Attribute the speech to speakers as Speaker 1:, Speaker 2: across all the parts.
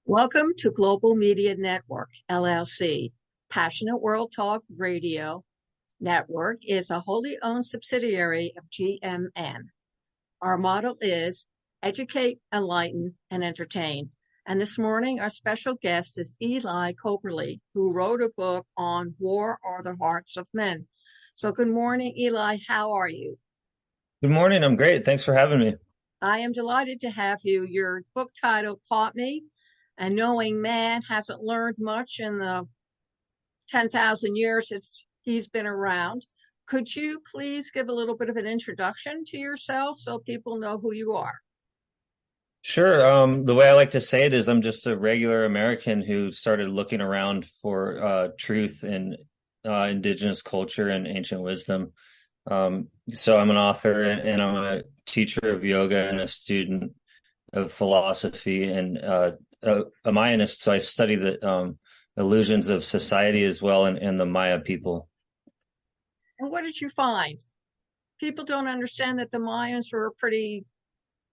Speaker 1: Welcome to Global Media Network, LLC. Passionate World Talk Radio Network is a wholly owned subsidiary of GMN. Our motto is educate, enlighten, and entertain. And this morning, our special guest is Eli Coberly, who wrote a book on War Are the Hearts of Men. So good morning, Eli. How are you?
Speaker 2: Good morning. I'm great. Thanks for having me.
Speaker 1: I am delighted to have you. Your book title caught me, and knowing man hasn't learned much in the 10,000 years he's been around. Could you please give a little bit of an introduction to yourself so people know who you are?
Speaker 2: Sure. The way I like to say it is I'm just a regular American who started looking around for truth in indigenous culture and ancient wisdom. So I'm an author and I'm a teacher of yoga and a student of philosophy and a Mayanist. So I study the illusions of society as well and the Maya people.
Speaker 1: And what did you find? People don't understand that the Mayans were pretty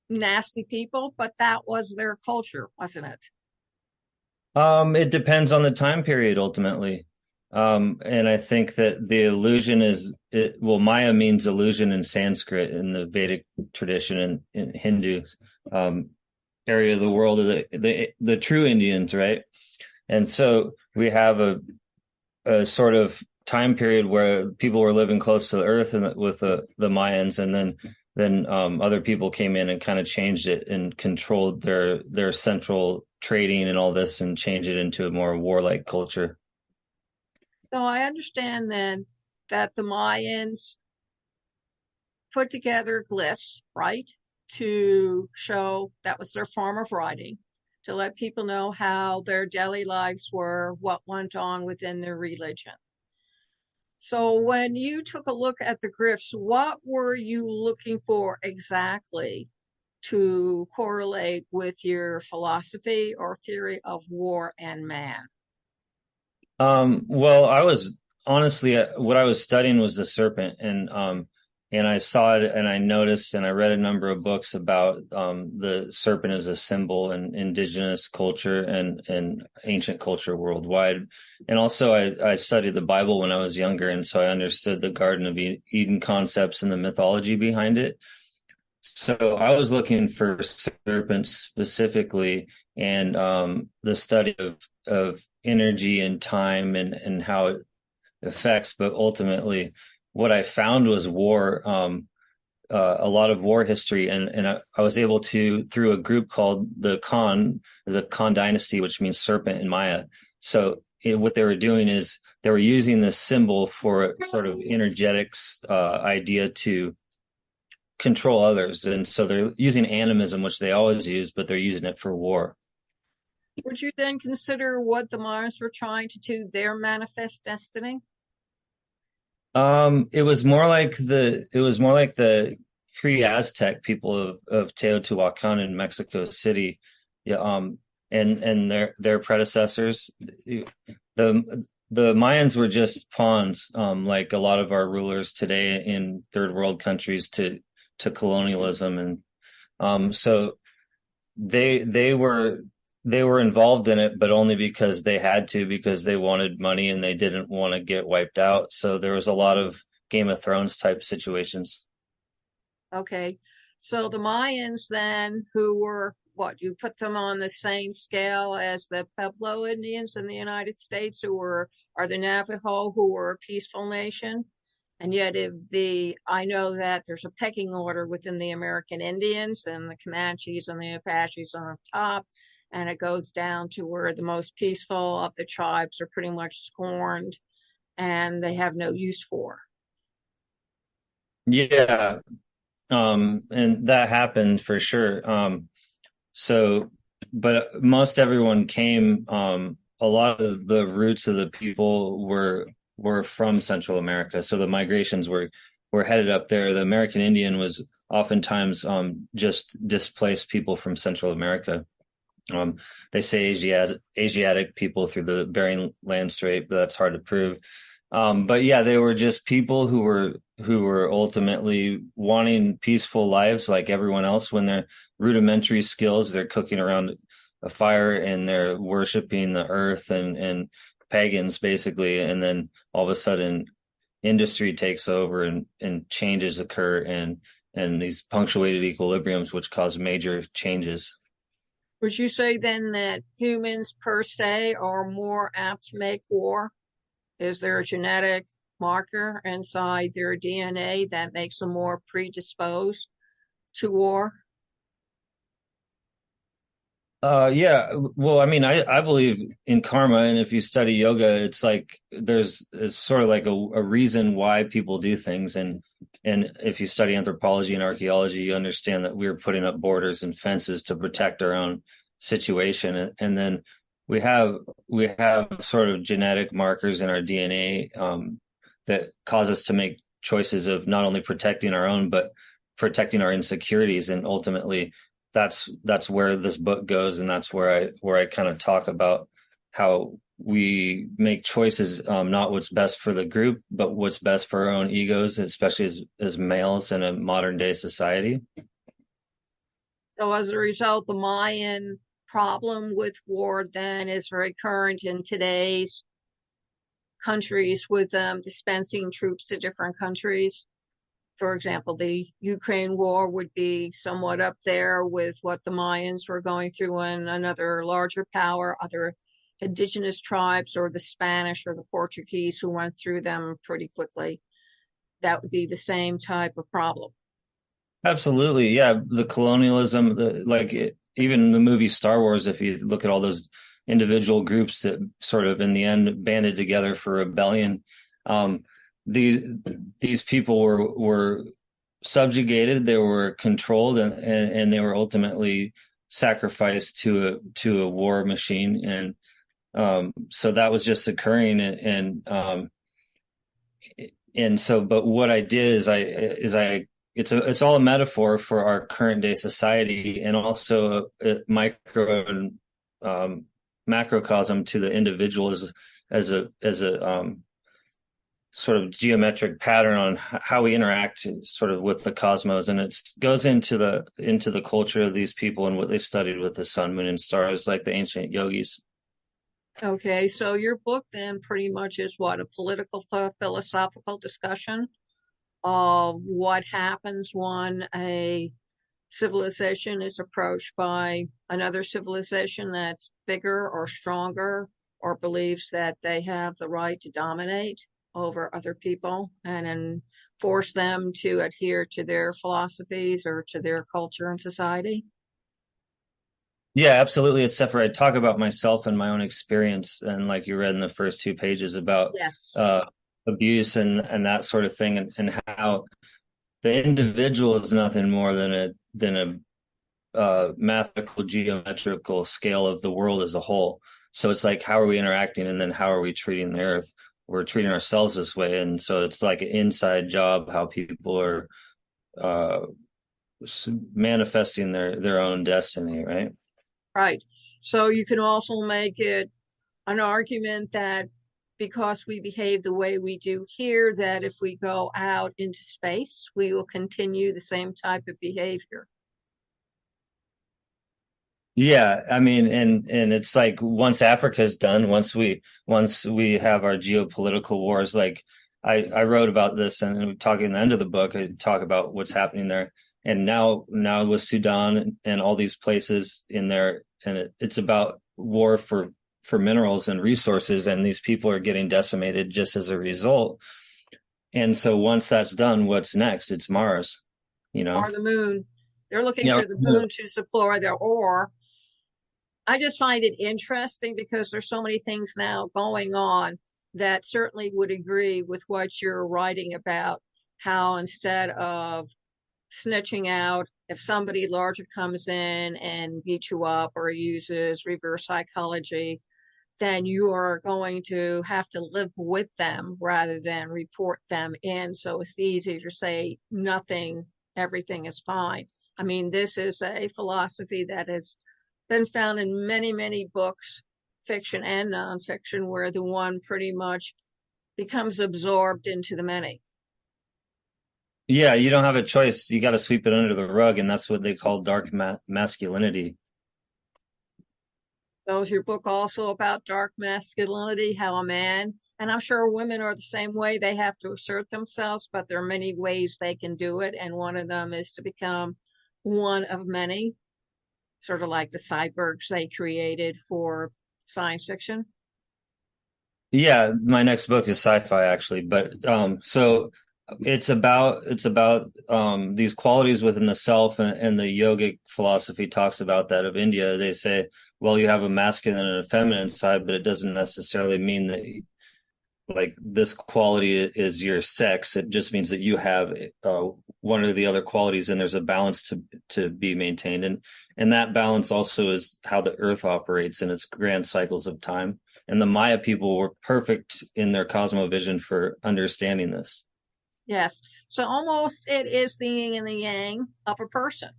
Speaker 1: nasty people, but that was their culture, wasn't it?
Speaker 2: It depends on the time period ultimately. And I think that the illusion Maya means illusion in Sanskrit in the Vedic tradition and in Hindu area of the world of the true Indians, right? And so we have a sort of time period where people were living close to the earth and with the Mayans, and then other people came in and kind of changed it and controlled their central trading and all this and changed it into a more warlike culture.
Speaker 1: So I understand then that the Mayans put together glyphs, right, to show that was their form of writing, to let people know how their daily lives were, what went on within their religion. So when you took a look at the glyphs, what were you looking for exactly to correlate with your philosophy or theory of war and man?
Speaker 2: Well, I was honestly what I was studying was the serpent, and I saw it and I noticed and I read a number of books about the serpent as a symbol in indigenous culture and ancient culture worldwide. And also I studied the Bible when I was younger, and so I understood the Garden of Eden concepts and the mythology behind it. So I was looking for serpents specifically, and the study of energy and time and how it affects. But ultimately, what I found was war, a lot of war history, and I was able to, through a group called the Khan dynasty, which means serpent in Maya. So what they were doing is they were using this symbol for a sort of energetics idea to control others, and so they're using animism, which they always use, but they're using it for war.
Speaker 1: Would you then consider what the Mayans were trying to do, their manifest destiny?
Speaker 2: It was more like the pre-Aztec people of Teotihuacan in Mexico City, yeah, and their predecessors. The Mayans were just pawns, like a lot of our rulers today in third world countries to colonialism, and so they were involved in it, but only because they had to, because they wanted money and they didn't want to get wiped out. So there was a lot of Game of Thrones type situations.
Speaker 1: Okay. So the Mayans then, who were what, you put them on the same scale as the Pueblo Indians in the United States, are the Navajo, who were a peaceful nation? And yet I know that there's a pecking order within the American Indians and the Comanches and the Apaches on the top, and it goes down to where the most peaceful of the tribes are pretty much scorned and they have no use for.
Speaker 2: Yeah, and that happened for sure. So, but most everyone came. A lot of the roots of the people were from Central America, so the migrations were headed up there. The American Indian was oftentimes just displaced people from Central America. They say Asiatic people through the Bering Land Strait, but that's hard to prove. But yeah, they were just people who were ultimately wanting peaceful lives like everyone else. When they're rudimentary skills, they're cooking around a fire, and they're worshiping the earth and pagans basically, and then all of a sudden industry takes over and changes occur and these punctuated equilibriums which cause major changes.
Speaker 1: Would you say then that humans per se are more apt to make war? Is there a genetic marker inside their DNA that makes them more predisposed to war?
Speaker 2: Yeah. Well, I mean, I believe in karma, and if you study yoga, it's like it's sort of like a reason why people do things, and if you study anthropology and archaeology, you understand that we're putting up borders and fences to protect our own situation, and then we have sort of genetic markers in our DNA that cause us to make choices of not only protecting our own but protecting our insecurities, and ultimately that's where this book goes, and that's where I kind of talk about how we make choices, not what's best for the group, but what's best for our own egos, especially as males in a modern day society.
Speaker 1: So as a result, the Mayan problem with war then is very current in today's countries with dispensing troops to different countries. For example, the Ukraine war would be somewhat up there with what the Mayans were going through in another larger power, other indigenous tribes, or the Spanish or the Portuguese who went through them pretty quickly. That would be the same type of problem.
Speaker 2: Absolutely, yeah. The colonialism, even the movie Star Wars, if you look at all those individual groups that sort of in the end banded together for rebellion, um, these these people were subjugated, they were controlled, and they were ultimately sacrificed to a war machine, and so that was just occurring, and so, but what I did is I it's all a metaphor for our current day society, and also a micro and macrocosm to the individual as a sort of geometric pattern on how we interact sort of with the cosmos, and it goes into the culture of these people and what they studied with the sun, moon, and stars, like the ancient yogis.
Speaker 1: Okay, so your book then pretty much is what, a political philosophical discussion of what happens when a civilization is approached by another civilization that's bigger or stronger or believes that they have the right to dominate over other people and then force them to adhere to their philosophies or to their culture and society.
Speaker 2: Yeah, absolutely. It's separate. I talk about myself and my own experience, and like you read in the first 2 pages about
Speaker 1: Yes.
Speaker 2: uh, abuse and that sort of thing, and how the individual is nothing more than a mathematical geometrical scale of the world as a whole. So it's like, how are we interacting, and then how are we treating the earth? We're treating ourselves this way, and so it's like an inside job how people are uh, manifesting their own destiny, right?
Speaker 1: Right. So you can also make it an argument that because we behave the way we do here, that if we go out into space, we will continue the same type of behavior.
Speaker 2: Yeah, I mean, and it's like once Africa's done, once we have our geopolitical wars, like I wrote about this, and talking at the end of the book, I talk about what's happening there, and now with Sudan and all these places in there, and it's about war for minerals and resources, and these people are getting decimated just as a result. And so once that's done, what's next? It's Mars, you know?
Speaker 1: Or the moon. They're looking
Speaker 2: You
Speaker 1: for the moon to supply their ore. I just find it interesting because there's so many things now going on that certainly would agree with what you're writing about. How instead of snitching out, if somebody larger comes in and beats you up or uses reverse psychology, then you are going to have to live with them rather than report them in. So it's easier to say nothing, everything is fine. I mean, this is a philosophy that has been found in many, many books, fiction and nonfiction, where the one pretty much becomes absorbed into the many.
Speaker 2: Yeah, you don't have a choice. You got to sweep it under the rug, and that's what they call dark masculinity.
Speaker 1: So is your book also about dark masculinity, how a man, and I'm sure women are the same way, they have to assert themselves, but there are many ways they can do it, and one of them is to become one of many, sort of like the cyborgs they created for science fiction.
Speaker 2: Yeah, my next book is sci-fi actually, but so it's about these qualities within the self, and the yogic philosophy talks about that of India. They say, well, you have a masculine and a feminine side, but it doesn't necessarily mean that like this quality is your sex. It just means that you have one or the other qualities, and there's a balance to be maintained, and that balance also is how the earth operates in its grand cycles of time. And the Maya people were perfect in their cosmovision for understanding this.
Speaker 1: Yes. So almost it is the yin and the yang of a person.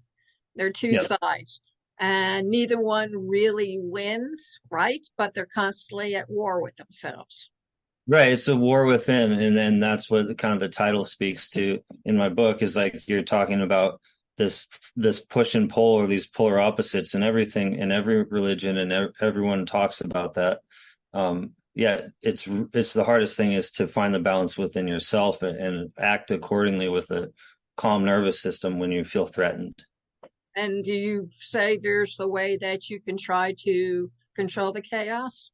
Speaker 1: They're two
Speaker 2: Yeah.
Speaker 1: sides, and neither one really wins, right? But they're constantly at war with themselves.
Speaker 2: Right, it's a war within, and then that's what kind of the title speaks to in my book, is like you're talking about this push and pull, or these polar opposites, and everything in every religion, and everyone talks about that. Yeah, it's the hardest thing is to find the balance within yourself, and act accordingly with a calm nervous system when you feel threatened.
Speaker 1: And do you say there's the way that you can try to control the chaos?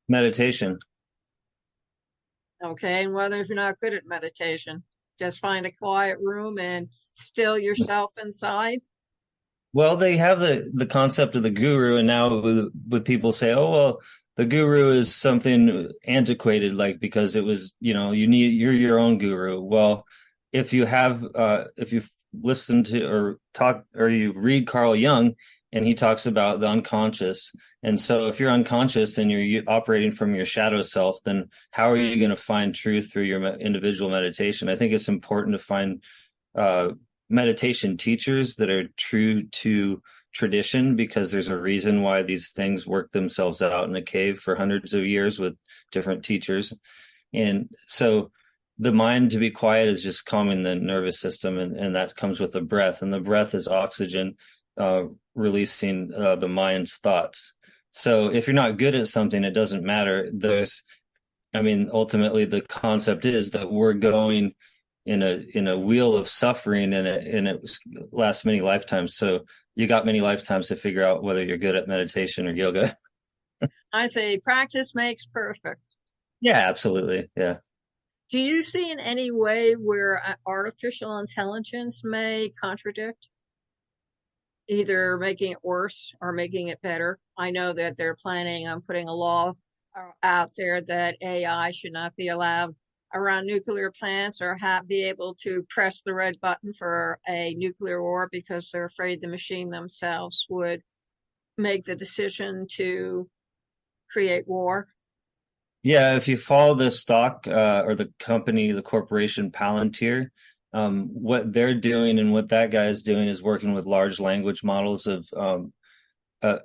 Speaker 2: Meditation.
Speaker 1: Okay. And whether if you're not good at meditation, just find a quiet room and still yourself inside.
Speaker 2: Well, they have the concept of the guru, and now with people say, "Oh, well, the guru is something antiquated, like because it was, you're your own guru." Well, if you listen to or talk or you read Carl Jung, and he talks about the unconscious, and so if you're unconscious and you're operating from your shadow self, then how are you going to find truth through your individual meditation? I think it's important to find uh, meditation teachers that are true to tradition, because there's a reason why these things work themselves out in a cave for hundreds of years with different teachers. And so the mind to be quiet is just calming the nervous system, and that comes with the breath. And the breath is oxygen, uh, releasing the mind's thoughts. So if you're not good at something, it doesn't matter. Ultimately, the concept is that we're going in a wheel of suffering, and it lasts many lifetimes. So you got many lifetimes to figure out whether you're good at meditation or yoga.
Speaker 1: I say practice makes perfect.
Speaker 2: Yeah, absolutely. Yeah.
Speaker 1: Do you see in any way where artificial intelligence may contradict, either making it worse or making it better? I know that they're planning on putting a law out there that AI should not be allowed around nuclear plants or be able to press the red button for a nuclear war because they're afraid the machine themselves would make the decision to create war.
Speaker 2: Yeah, if you follow the stock or the company, the corporation Palantir, what they're doing and what that guy is doing is working with large language models of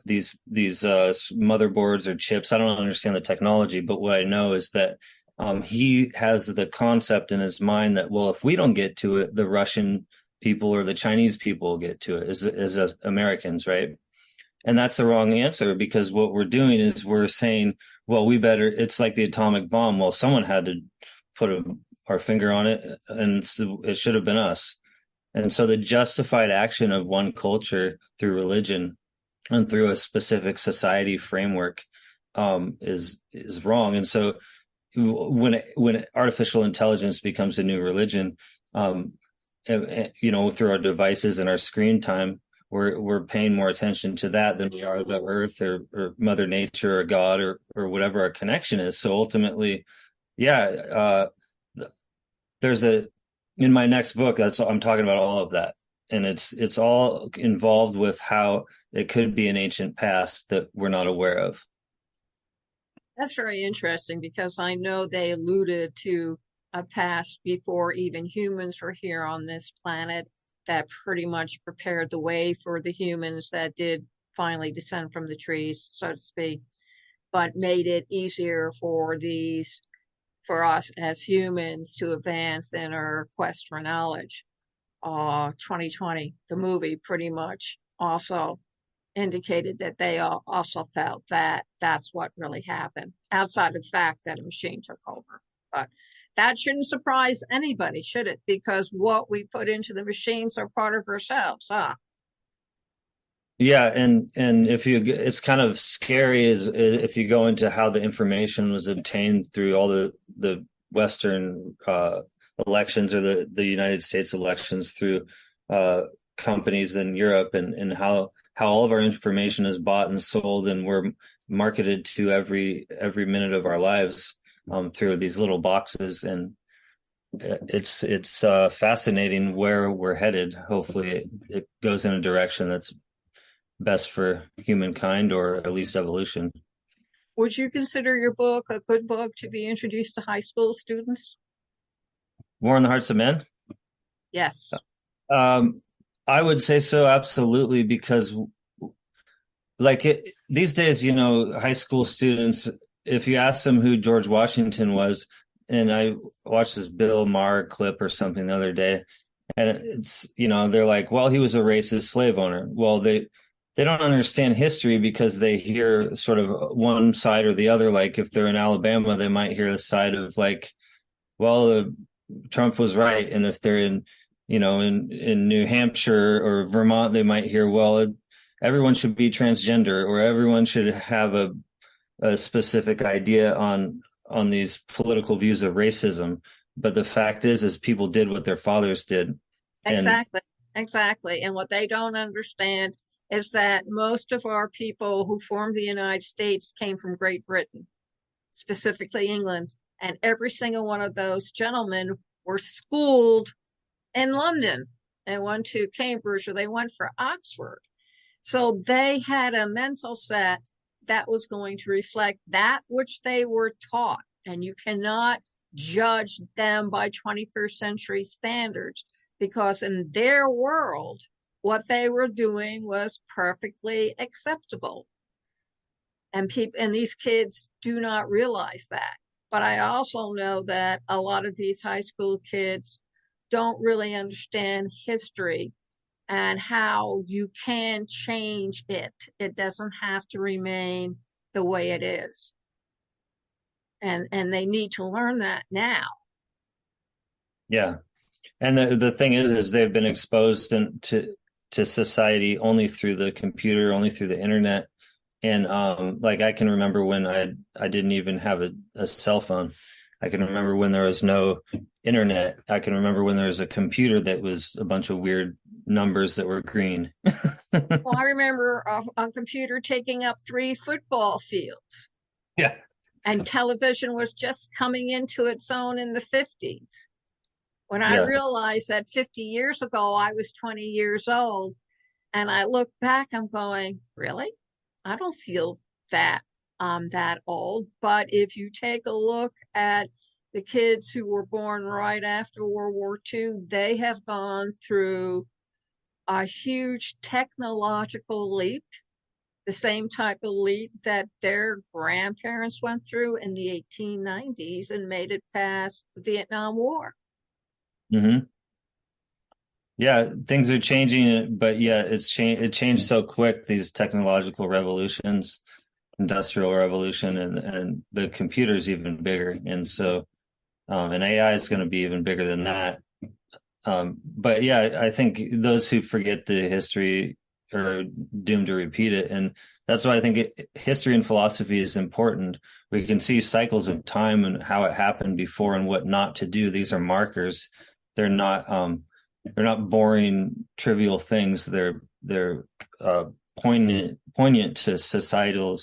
Speaker 2: these motherboards or chips. I don't understand the technology, but what I know is that he has the concept in his mind that, well, if we don't get to it, the Russian people or the Chinese people will get to it as Americans, right? And that's the wrong answer, because what we're doing is we're saying, well, it's like the atomic bomb. Well, someone had to put our finger on it, and it should have been us. And so the justified action of one culture through religion and through a specific society framework is wrong. And so when artificial intelligence becomes a new religion, through our devices and our screen time, we're paying more attention to that than we are the earth, or Mother Nature, or God, or whatever our connection is. So ultimately, yeah, there's in my next book, I'm talking about all of that, and it's all involved with how it could be an ancient past that we're not aware of.
Speaker 1: That's very interesting because I know they alluded to a past before even humans were here on this planet that pretty much prepared the way for the humans that did finally descend from the trees, so to speak, but made it easier for us as humans to advance in our quest for knowledge. 2020, the movie pretty much also indicated that they also felt that that's what really happened, outside of the fact that a machine took over. But that shouldn't surprise anybody, should it? Because what we put into the machines are part of ourselves, huh?
Speaker 2: Yeah, and if you, it's kind of scary is if you go into how the information was obtained through all the Western elections, or the United States elections, through companies in Europe, and how all of our information is bought and sold, and we're marketed to every minute of our lives through these little boxes. And it's fascinating where we're headed. Hopefully it goes in a direction that's best for humankind, or at least evolution.
Speaker 1: Would you consider your book a good book to be introduced to high school students?
Speaker 2: War in the Hearts of Men?
Speaker 1: Yes.
Speaker 2: Um, I would say so, absolutely, because these days, high school students, if you ask them who George Washington was, and I watched this Bill Maher clip or something the other day, and it's, they're like, well, he was a racist slave owner. Well, they don't understand history, because they hear sort of one side or the other. Like if they're in Alabama, they might hear the side of like, well, Trump was right. And if they're in New Hampshire or Vermont, they might hear, well, everyone should be transgender, or everyone should have a specific idea on these political views of racism. But the fact is people did what their fathers did.
Speaker 1: Exactly. Exactly. And what they don't understand is that most of our people who formed the United States came from Great Britain, specifically England. And every single one of those gentlemen were schooled in London. They went to Cambridge, or they went for Oxford. So they had a mental set that was going to reflect that which they were taught. And you cannot judge them by 21st century standards, because in their world, what they were doing was perfectly acceptable. And these kids do not realize that. But I also know that a lot of these high school kids don't really understand history and how you can change it. It doesn't have to remain the way it is. And they need to learn that now.
Speaker 2: Yeah. And the thing is they've been exposed to society only through the computer, only through the internet. And like I can remember when I didn't even have a cell phone. I can remember when there was no internet. I can remember when there was a computer that was a bunch of weird numbers that were green.
Speaker 1: Well, I remember a computer taking up 3 football fields.
Speaker 2: Yeah.
Speaker 1: And television was just coming into its own in the 50s. When I
Speaker 2: Yeah.
Speaker 1: realized that 50 years ago, I was 20 years old, and I look back, I'm going, really? I don't feel that I'm that old. But if you take a look at the kids who were born right after World War II, they have gone through a huge technological leap, the same type of leap that their grandparents went through in the 1890s and made it past the Vietnam War.
Speaker 2: Hmm. Yeah, things are changing, but yeah, it changed so quick, these technological revolutions, industrial revolution, and the computer's even bigger. And so and AI is going to be even bigger than that. But yeah, I think those who forget the history are doomed to repeat it. And that's why I think history and philosophy is important. We can see cycles of time and how it happened before and what not to do. These are markers. They're not boring, trivial things. They're poignant to societal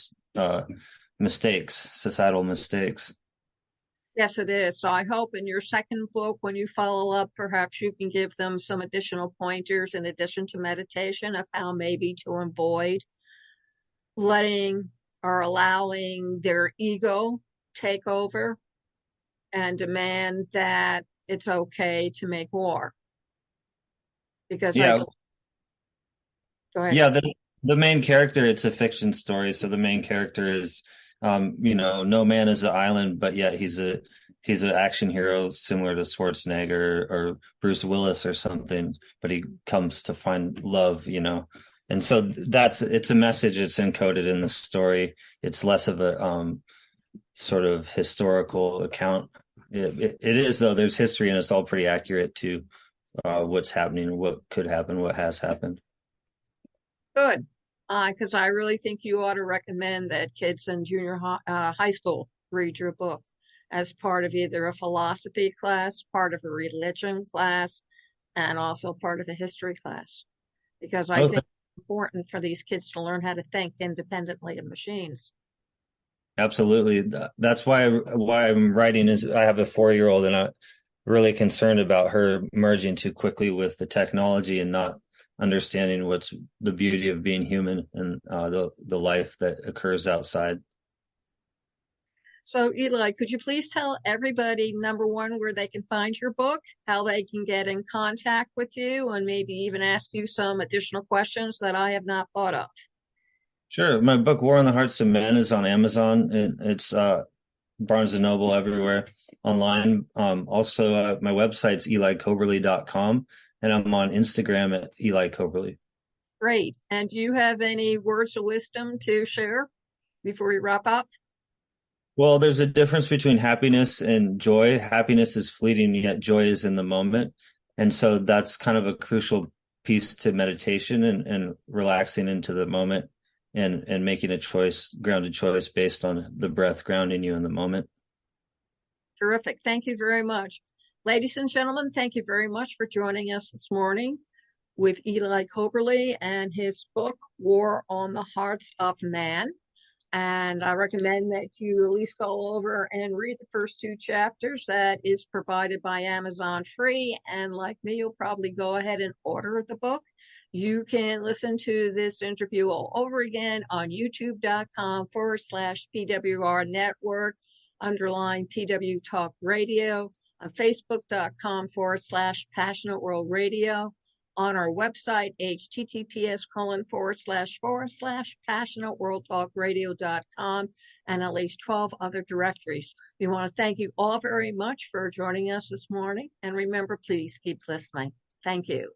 Speaker 2: mistakes.
Speaker 1: Yes, it is. So I hope in your second book, when you follow up, perhaps you can give them some additional pointers in addition to meditation of how maybe to avoid letting or allowing their ego take over and demand that it's okay to make war. Because I
Speaker 2: Yeah,
Speaker 1: go ahead.
Speaker 2: yeah. The main character, it's a fiction story, so the main character is, no man is an island, but yet he's an action hero similar to Schwarzenegger or Bruce Willis or something. But he comes to find love, And so it's a message that's encoded in the story. It's less of a sort of historical account. It is, though. There's history, and it's all pretty accurate to what's happening, what could happen, what has happened.
Speaker 1: Good. Because I really think you ought to recommend that kids in high school read your book as part of either a philosophy class, part of a religion class, and also part of a history class. Because I
Speaker 2: Oh,
Speaker 1: think it's important for these kids to learn how to think independently of machines.
Speaker 2: absolutely. That's why I'm writing is I have a 4-year-old, and I'm really concerned about her merging too quickly with the technology and not understanding what's the beauty of being human and the life that occurs outside.
Speaker 1: So, Eli, could you please tell everybody, number one, where they can find your book, how they can get in contact with you, and maybe even ask you some additional questions that I have not thought of?
Speaker 2: Sure. My book, War on the Hearts of Men, is on Amazon. It's Barnes and Noble everywhere online. Also, my website's elicoberly.com, and I'm on Instagram at Eli Coberly.
Speaker 1: Great. And do you have any words of wisdom to share before we wrap up?
Speaker 2: Well, there's a difference between happiness and joy. Happiness is fleeting, yet joy is in the moment. And so that's kind of a crucial piece to meditation and relaxing into the moment and making a choice, grounded choice based on the breath grounding you in the moment.
Speaker 1: Terrific. Thank you very much. Ladies and gentlemen, thank you very much for joining us this morning with Eli Coberly and his book, War on the Hearts of Man. And I recommend that you at least go over and read the first 2 chapters. That is provided by Amazon free. And like me, you'll probably go ahead and order the book. You can listen to this interview all over again on youtube.com/PWR Network, underline PW Talk Radio, on Facebook.com/Passionate World Radio, on our website, https://passionateworldtalkradio.com, and at least 12 other directories. We want to thank you all very much for joining us this morning. And remember, please keep listening. Thank you.